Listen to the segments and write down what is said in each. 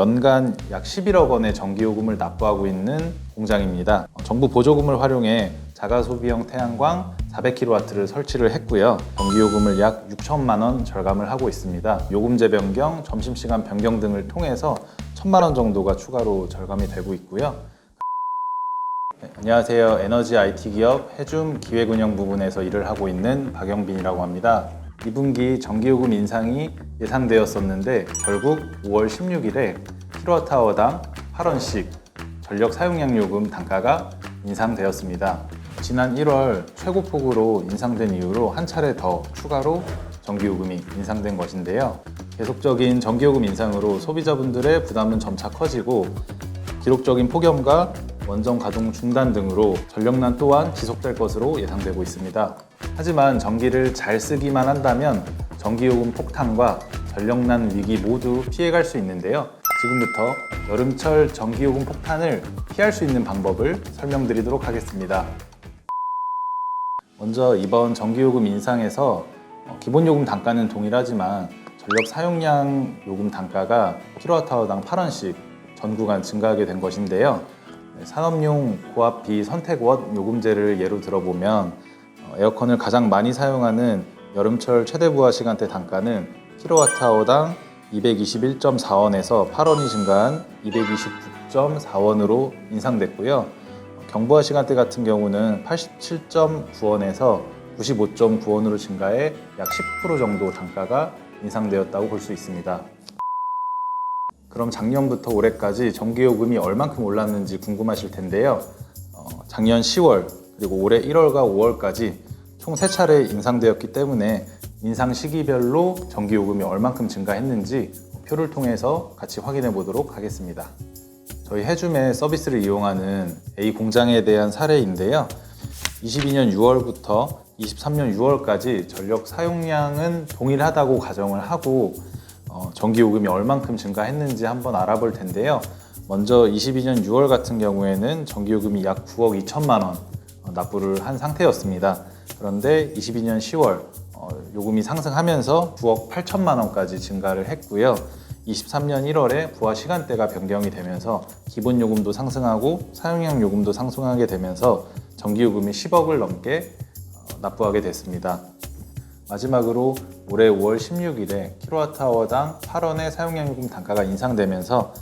연간 약 11억 원의 전기요금을 납부하고 있는 공장입니다. 정부 보조금을 활용해 자가소비형 태양광 400kW를 설치를 했고요. 전기요금을 약 6천만 원 절감을 하고 있습니다. 요금제 변경, 점심시간 변경 등을 통해서 1천만 원 정도가 추가로 절감이 되고 있고요. 네, 안녕하세요. 에너지 IT 기업 해줌 기획운영 부분에서 일을 하고 있는 박영빈이라고 합니다. 2분기 전기요금 인상이 예상되었었는데 결국 5월 16일에 kWh당 8원씩 전력 사용량 요금 단가가 인상되었습니다. 지난 1월 최고폭으로 인상된 이후로 한 차례 더 추가로 전기요금이 인상된 것인데요. 계속적인 전기요금 인상으로 소비자분들의 부담은 점차 커지고 기록적인 폭염과 원전 가동 중단 등으로 전력난 또한 지속될 것으로 예상되고 있습니다. 하지만 전기를 잘 쓰기만 한다면 전기요금 폭탄과 전력난 위기 모두 피해갈 수 있는데요. 지금부터 여름철 전기요금 폭탄을 피할 수 있는 방법을 설명드리도록 하겠습니다. 먼저 이번 전기요금 인상에서 기본요금 단가는 동일하지만 전력 사용량 요금 단가가 kWh당 8원씩 전 구간 증가하게 된 것인데요. 산업용 고압비 선택원 요금제를 예로 들어보면 에어컨을 가장 많이 사용하는 여름철 최대 부하 시간대 단가는 kWh당 221.4원에서 8원이 증가한 229.4원으로 인상됐고요. 경부하 시간대 같은 경우는 87.9원에서 95.9원으로 증가해 약 10% 정도 단가가 인상되었다고 볼 수 있습니다. 그럼 작년부터 올해까지 전기요금이 얼만큼 올랐는지 궁금하실 텐데요. 작년 10월 그리고 올해 1월과 5월까지 총 3차례 인상되었기 때문에 인상 시기별로 전기요금이 얼만큼 증가했는지 표를 통해서 같이 확인해 보도록 하겠습니다. 저희 해줌의 서비스를 이용하는 A 공장에 대한 사례인데요. 22년 6월부터 23년 6월까지 전력 사용량은 동일하다고 가정을 하고 전기요금이 얼만큼 증가했는지 한번 알아볼 텐데요. 먼저 22년 6월 같은 경우에는 전기요금이 약 9억 2천만 원 납부를 한 상태였습니다. 그런데 22년 10월 요금이 상승하면서 9억 8천만 원까지 증가를 했고요. 23년 1월에 부하 시간대가 변경이 되면서 기본 요금도 상승하고 사용량 요금도 상승하게 되면서 전기요금이 10억을 넘게 납부하게 됐습니다. 마지막으로 올해 5월 16일에 kWh당 8원의 사용량 요금 단가가 인상되면서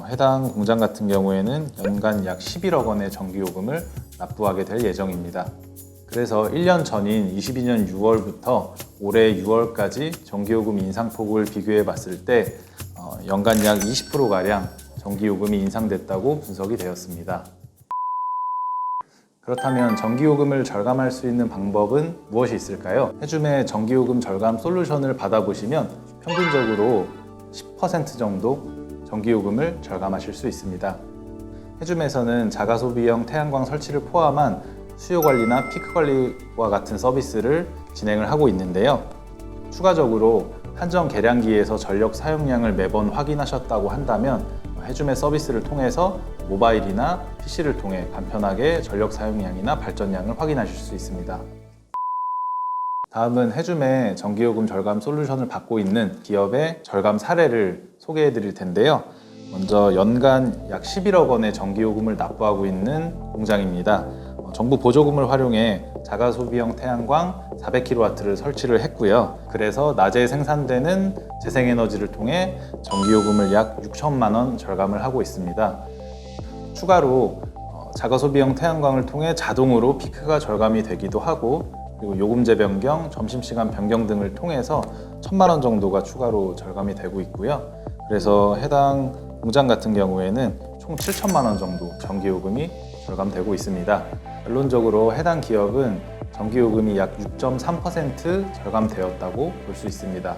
해당 공장 같은 경우에는 연간 약 11억 원의 전기요금을 납부하게 될 예정입니다. 그래서 1년 전인 22년 6월부터 올해 6월까지 전기요금 인상폭을 비교해 봤을 때 연간 약 20%가량 전기요금이 인상됐다고 분석이 되었습니다. 그렇다면 전기요금을 절감할 수 있는 방법은 무엇이 있을까요? 해줌의 전기요금 절감 솔루션을 받아보시면 평균적으로 10% 정도 전기요금을 절감하실 수 있습니다. 해줌에서는 자가소비형 태양광 설치를 포함한 수요관리나 피크관리와 같은 서비스를 진행을 하고 있는데요. 추가적으로 한정 계량기에서 전력 사용량을 매번 확인하셨다고 한다면 해줌의 서비스를 통해서 모바일이나 PC를 통해 간편하게 전력 사용량이나 발전량을 확인하실 수 있습니다. 다음은 해줌의 전기요금 절감 솔루션을 받고 있는 기업의 절감 사례를 소개해 드릴 텐데요. 먼저 연간 약 11억 원의 전기요금을 납부하고 있는 공장입니다. 정부 보조금을 활용해 자가소비형 태양광 400kW를 설치를 했고요. 그래서 낮에 생산되는 재생에너지를 통해 전기요금을 약 6천만 원 절감을 하고 있습니다. 추가로 자가소비형 태양광을 통해 자동으로 피크가 절감이 되기도 하고 그리고 요금제 변경, 점심시간 변경 등을 통해서 1천만 원 정도가 추가로 절감이 되고 있고요. 그래서 해당 공장 같은 경우에는 총 7천만 원 정도 전기요금이 절감되고 있습니다. 결론적으로 해당 기업은 전기요금이 약 6.3% 절감되었다고 볼 수 있습니다.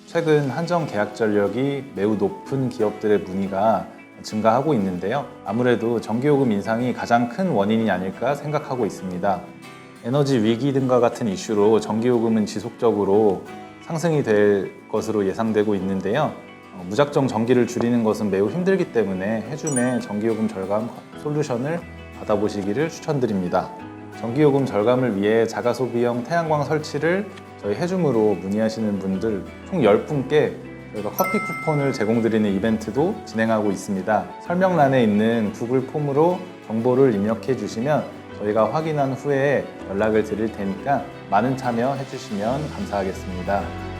최근 한정 계약 전력이 매우 높은 기업들의 문의가 증가하고 있는데요. 아무래도 전기요금 인상이 가장 큰 원인이 아닐까 생각하고 있습니다. 에너지 위기 등과 같은 이슈로 전기요금은 지속적으로 상승이 될 것으로 예상되고 있는데요. 무작정 전기를 줄이는 것은 매우 힘들기 때문에 해줌의 전기요금 절감 솔루션을 받아보시기를 추천드립니다. 전기요금 절감을 위해 자가소비형 태양광 설치를 저희 해줌으로 문의하시는 분들 총 10분께 저희가 커피 쿠폰을 제공드리는 이벤트도 진행하고 있습니다. 설명란에 있는 구글 폼으로 정보를 입력해 주시면 저희가 확인한 후에 연락을 드릴 테니까 많은 참여해 주시면 감사하겠습니다.